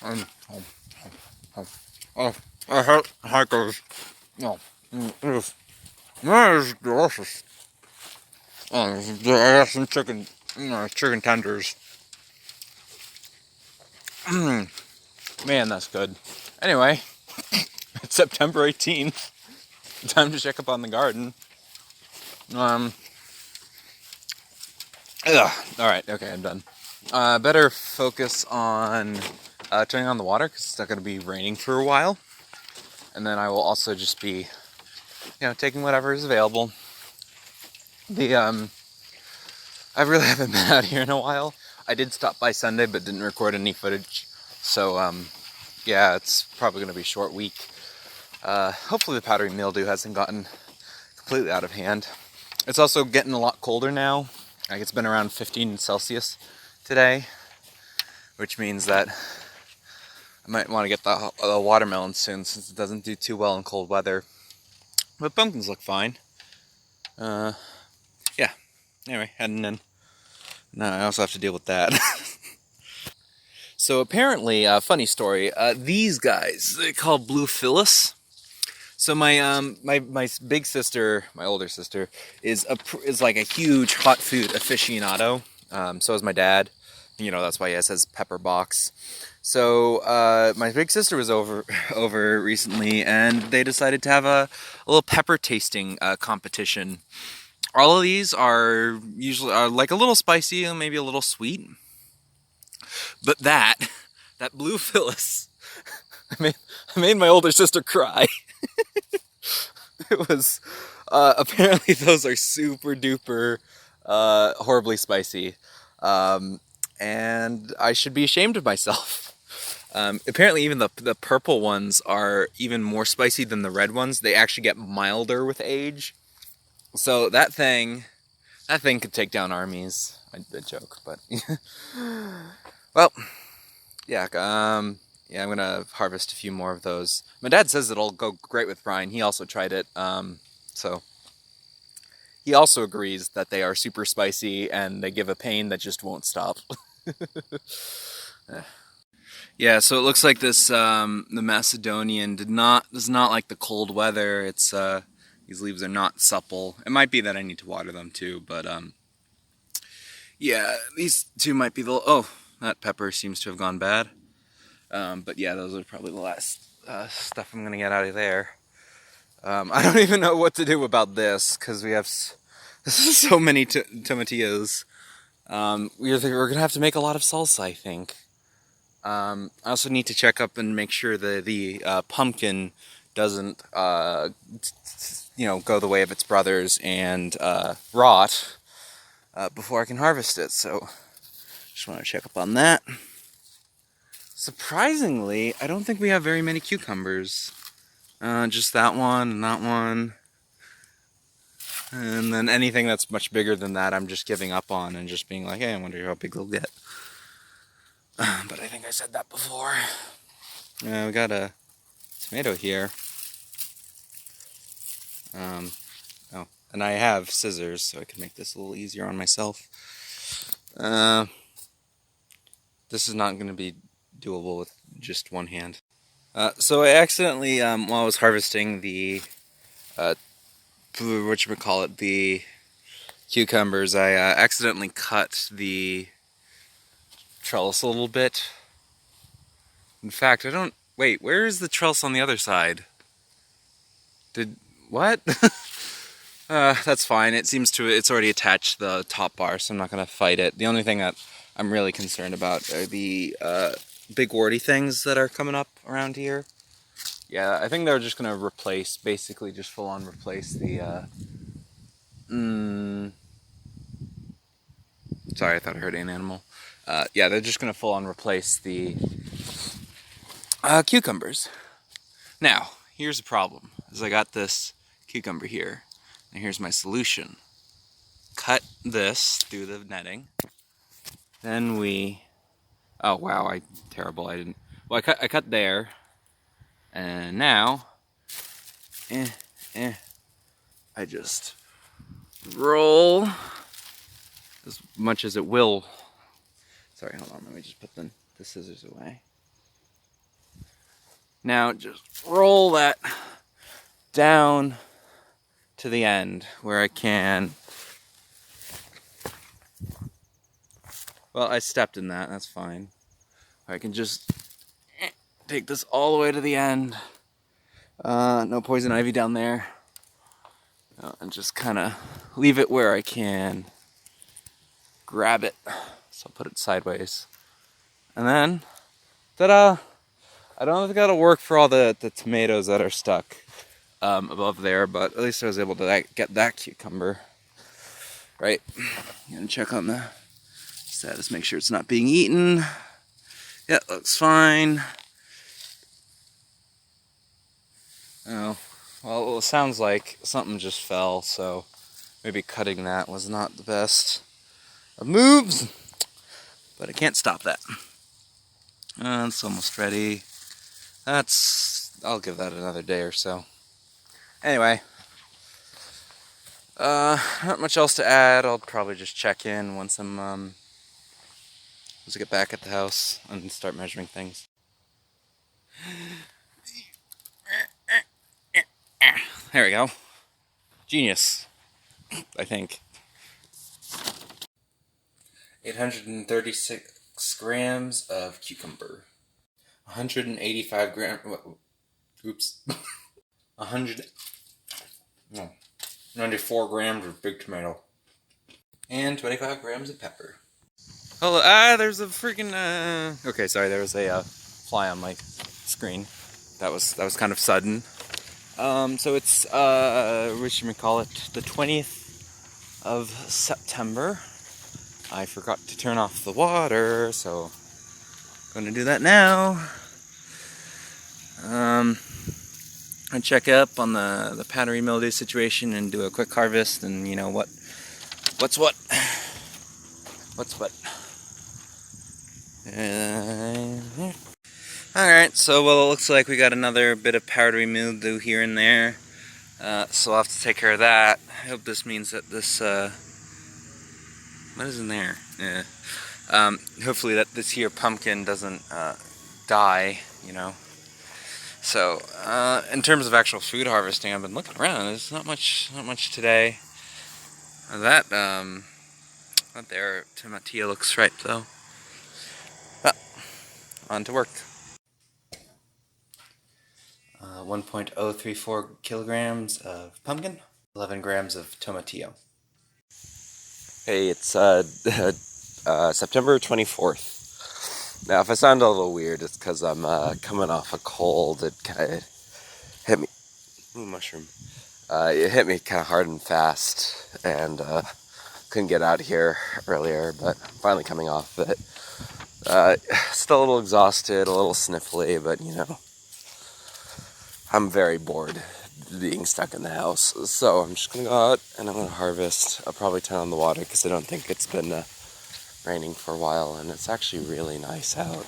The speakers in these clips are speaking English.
Um, oh, oh, oh, I hate hikers. No, it's delicious. Oh, I got some chicken, chicken tenders. Man, that's good. Anyway, it's September 18th. Time to check up on the garden. Um, Alright, okay, I'm done. Better focus on turning on the water because it's not going to be raining for a while. And then I will also just be, taking whatever is available. I really haven't been out here in a while. I did stop by Sunday, but didn't record any footage. So, yeah, it's probably going to be a short week. Hopefully the powdery mildew hasn't gotten completely out of hand. It's also getting a lot colder now. Like, it's been around 15 Celsius today, which means that I might want to get the watermelon soon, since it doesn't do too well in cold weather. But pumpkins look fine. Yeah. Anyway, heading in. Now I also have to deal with that. So apparently, funny story. These guys, they call blue Phyllis. So my big sister, my older sister, is like a huge hot food aficionado. So is my dad. That's why he says pepper box. So my big sister was over recently, and they decided to have a little pepper tasting competition. All of these are usually like a little spicy and maybe a little sweet. But that blue Phyllis, I made my older sister cry. It was apparently those are super duper horribly spicy, and I should be ashamed of myself. Apparently, even the purple ones are even more spicy than the red ones. They actually get milder with age. So that thing could take down armies. I joke, but well, yeah. Yeah, I'm gonna harvest a few more of those. My dad says it'll go great with Brian. He also tried it, so he also agrees that they are super spicy and they give a pain that just won't stop. Yeah, so it looks like this the Macedonian does not like the cold weather. It's these leaves are not supple. It might be that I need to water them too, but yeah, these two might be that pepper seems to have gone bad. But yeah, those are probably the last stuff I'm gonna get out of there. I don't even know what to do about this because we have so many tomatillos. We're gonna have to make a lot of salsa, I think. I also need to check up and make sure the pumpkin doesn't go the way of its brothers and rot before I can harvest it. So just want to check up on that. Surprisingly, I don't think we have very many cucumbers. Just that one and that one. And then anything that's much bigger than that, I'm just giving up on and just being like, hey, I wonder how big they'll get. But I think I said that before. We got a tomato here. And I have scissors, so I can make this a little easier on myself. This is not going to be doable with just one hand. So I accidentally, while I was harvesting the, the cucumbers, I accidentally cut the trellis a little bit. In fact, wait, where is the trellis on the other side? What? That's fine. It's already attached to the top bar, so I'm not going to fight it. The only thing that I'm really concerned about are the big warty things that are coming up around here. Yeah, I think they're just going to basically just full on replace the, sorry, I thought I heard an animal. Yeah, they're just going to full on replace the cucumbers. Now, here's the problem, is I got this cucumber here, and here's my solution. Cut this through the netting. Then oh wow, terrible, I didn't, well I cut there, and now, I just roll as much as it will. Sorry, hold on, let me just put the scissors away. Now just roll that down to the end where I can. Well, I stepped in that, that's fine. I can just take this all the way to the end. No poison ivy down there. And just kind of leave it where I can. Grab it. So I'll put it sideways. And then, ta-da! I don't think that'll work for all the tomatoes that are stuck above there, but at least I was able to get that cucumber. Right? Gonna check on the status, make sure it's not being eaten. Yeah, looks fine. Oh, well, it sounds like something just fell, so maybe cutting that was not the best of moves, but I can't stop that. It's almost ready. I'll give that another day or so. Anyway, not much else to add. I'll probably just check in once I get back at the house and start measuring things. There we go. Genius, I think. 836 grams of cucumber. 185 grams. Oops. 94 grams of big tomato. And 25 grams of pepper. Oh, there's a freaking. Okay, sorry, there was a fly on my screen. That was kind of sudden. So it's what should we call it? The 20th of September. I forgot to turn off the water, so I'm gonna do that now. I check up on the powdery mildew situation and do a quick harvest, and you know what's what. Alright, so well, it looks like we got another bit of powdery mildew here and there. So I'll have to take care of that. I hope this means that this, what is in there? Yeah. Hopefully that this here pumpkin doesn't, die, you know. So, in terms of actual food harvesting, I've been looking around. There's not much today. That there, tomatillo looks ripe though. But, on to work. 1.034 kilograms of pumpkin, 11 grams of tomatillo. Hey, it's September 24th. Now, if I sound a little weird, it's because I'm coming off a cold. It kind of hit me. Ooh, mushroom. It hit me kind of hard and fast, and couldn't get out of here earlier, but I'm finally coming off of it. Still a little exhausted, a little sniffly, but you know, I'm very bored being stuck in the house, so I'm just gonna go out and I'm gonna harvest. I'll probably turn on the water because I don't think it's been raining for a while, and it's actually really nice out.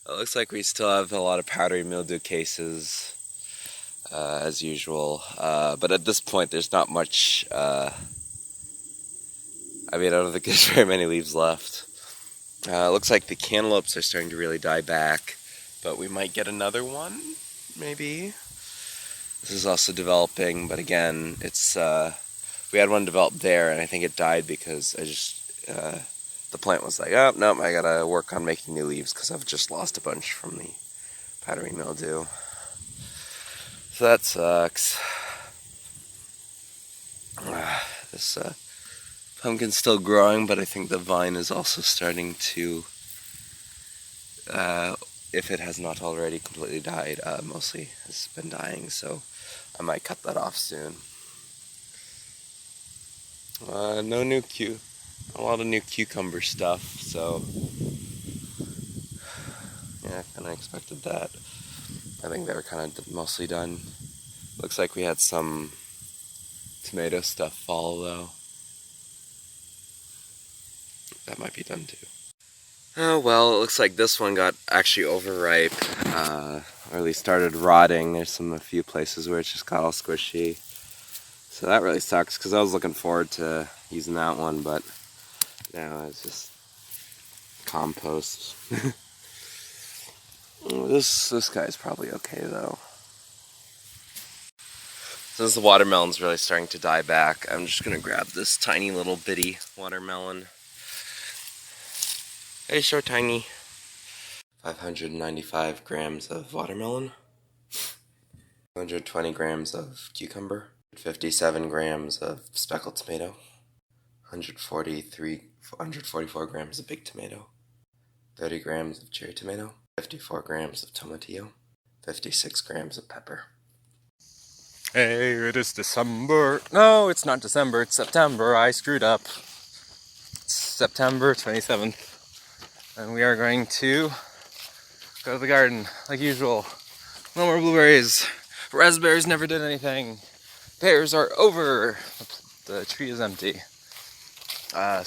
It looks like we still have a lot of powdery mildew cases, as usual, but at this point there's not much, I don't think there's very many leaves left. It looks like the cantaloupes are starting to really die back, but we might get another one, maybe. This is also developing, but again, it's we had one develop there, and I think it died because the plant was like, oh, nope, I gotta work on making new leaves because I've just lost a bunch from the powdery mildew. So that sucks. This pumpkin's still growing, but I think the vine is also starting to, if it has not already completely died, mostly has been dying, so I might cut that off soon. A lot of new cucumber stuff, so yeah, kind of expected that. I think they were kind of mostly done. Looks like we had some tomato stuff fall though. That might be done too. Oh well, it looks like this one got actually overripe, or at least started rotting. There's a few places where it just got all squishy. So that really sucks because I was looking forward to using that one, but now it's just compost. This guy's probably okay though. So as the watermelon's really starting to die back, I'm just gonna grab this tiny little bitty watermelon. Hey, so tiny. 595 grams of watermelon, 220 grams of cucumber, 57 grams of speckled tomato, 144 grams of big tomato, 30 grams of cherry tomato, 54 grams of tomatillo, 56 grams of pepper. Hey, it is December. No, it's not December, it's September. I screwed up. It's September 27th. And we are going to go to the garden, like usual. No more blueberries. Raspberries never did anything. Pears are over. The tree is empty. Oh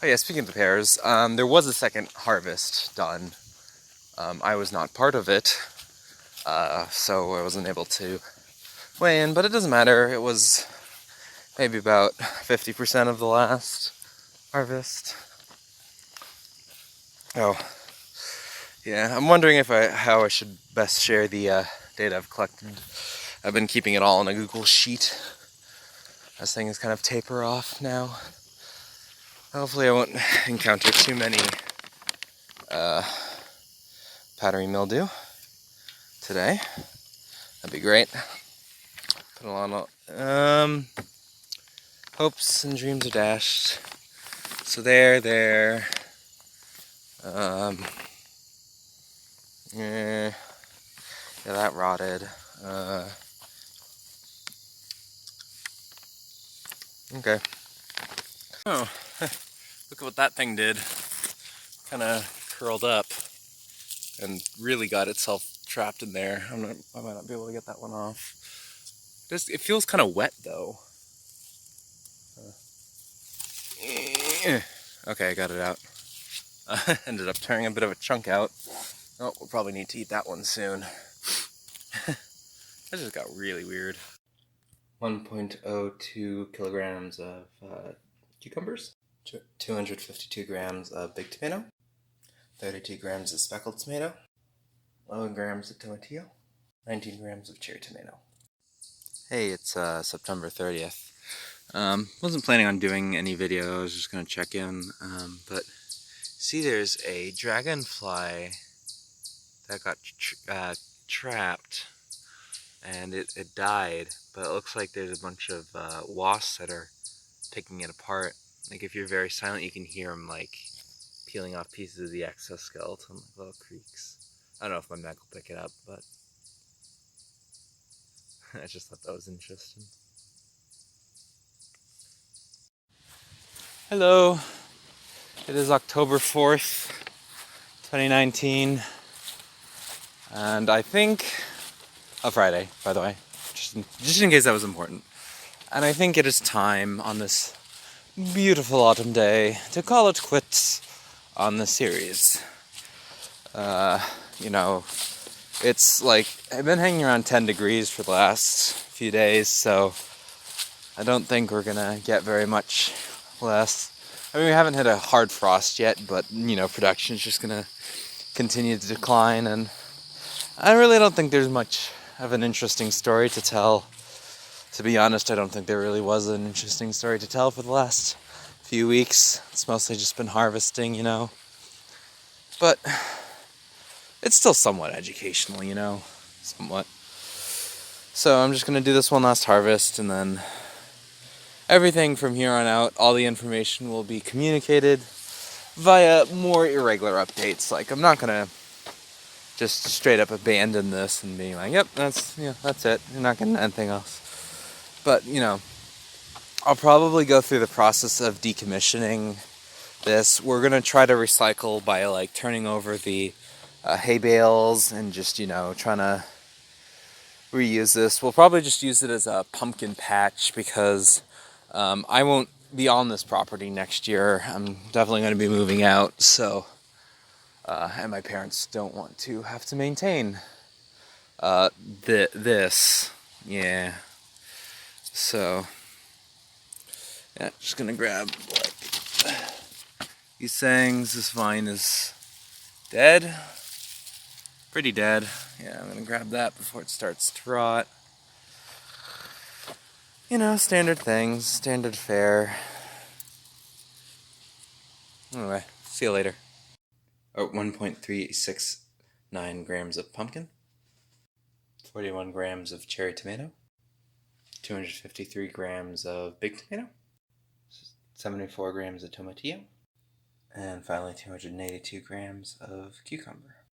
yeah, speaking of the pears, there was a second harvest done. I was not part of it, so I wasn't able to weigh in, but it doesn't matter. It was maybe about 50% of the last harvest. Oh, yeah, I'm wondering how I should best share the data I've collected. I've been keeping it all on a Google Sheet. This thing is kind of taper off now. Hopefully I won't encounter too many powdery mildew today. That'd be great. Put a lot of hopes and dreams are dashed. So there. Yeah, that rotted. Okay. Oh, look at what that thing did. Kind of curled up and really got itself trapped in there. I might not be able to get that one off. It feels kind of wet though. Okay, I got it out. Ended up tearing a bit of a chunk out. Oh, we'll probably need to eat that one soon. That just got really weird. 1.02 kilograms of cucumbers, 252 grams of big tomato, 32 grams of speckled tomato, 11 grams of tomatillo, 19 grams of cherry tomato. Hey, it's September 30th. Wasn't planning on doing any video, I was just going to check in, but see, there's a dragonfly that got trapped, and it died, but it looks like there's a bunch of wasps that are picking it apart. Like, if you're very silent, you can hear them, like, peeling off pieces of the exoskeleton, like little creaks. I don't know if my Mac will pick it up, but I just thought that was interesting. Hello, it is October 4th, 2019, and I think, Friday, by the way, just in case that was important. And I think it is time on this beautiful autumn day to call it quits on the series. You know, it's like, I've been hanging around 10 degrees for the last few days, so I don't think we're gonna get very much less. I mean, we haven't hit a hard frost yet, but, you know, production's just gonna continue to decline, and I really don't think there's much of an interesting story to tell. To be honest, I don't think there really was an interesting story to tell for the last few weeks. It's mostly just been harvesting, you know. But it's still somewhat educational, you know. Somewhat. So I'm just going to do this one last harvest, and then everything from here on out, all the information will be communicated via more irregular updates. Like, I'm not going to just straight up abandon this and being like, yep, that's it. You're not getting anything else. But, you know, I'll probably go through the process of decommissioning this. We're going to try to recycle by, like, turning over the hay bales and just, you know, trying to reuse this. We'll probably just use it as a pumpkin patch because I won't be on this property next year. I'm definitely going to be moving out, so... and my parents don't want to have to maintain this. Yeah. So, yeah, just gonna grab like He's saying this vine is dead. Pretty dead. Yeah, I'm gonna grab that before it starts to rot. You know, standard things, standard fare. Anyway, see you later. Oh, 1.369 grams of pumpkin, 41 grams of cherry tomato, 253 grams of big tomato, 74 grams of tomatillo, and finally 282 grams of cucumber.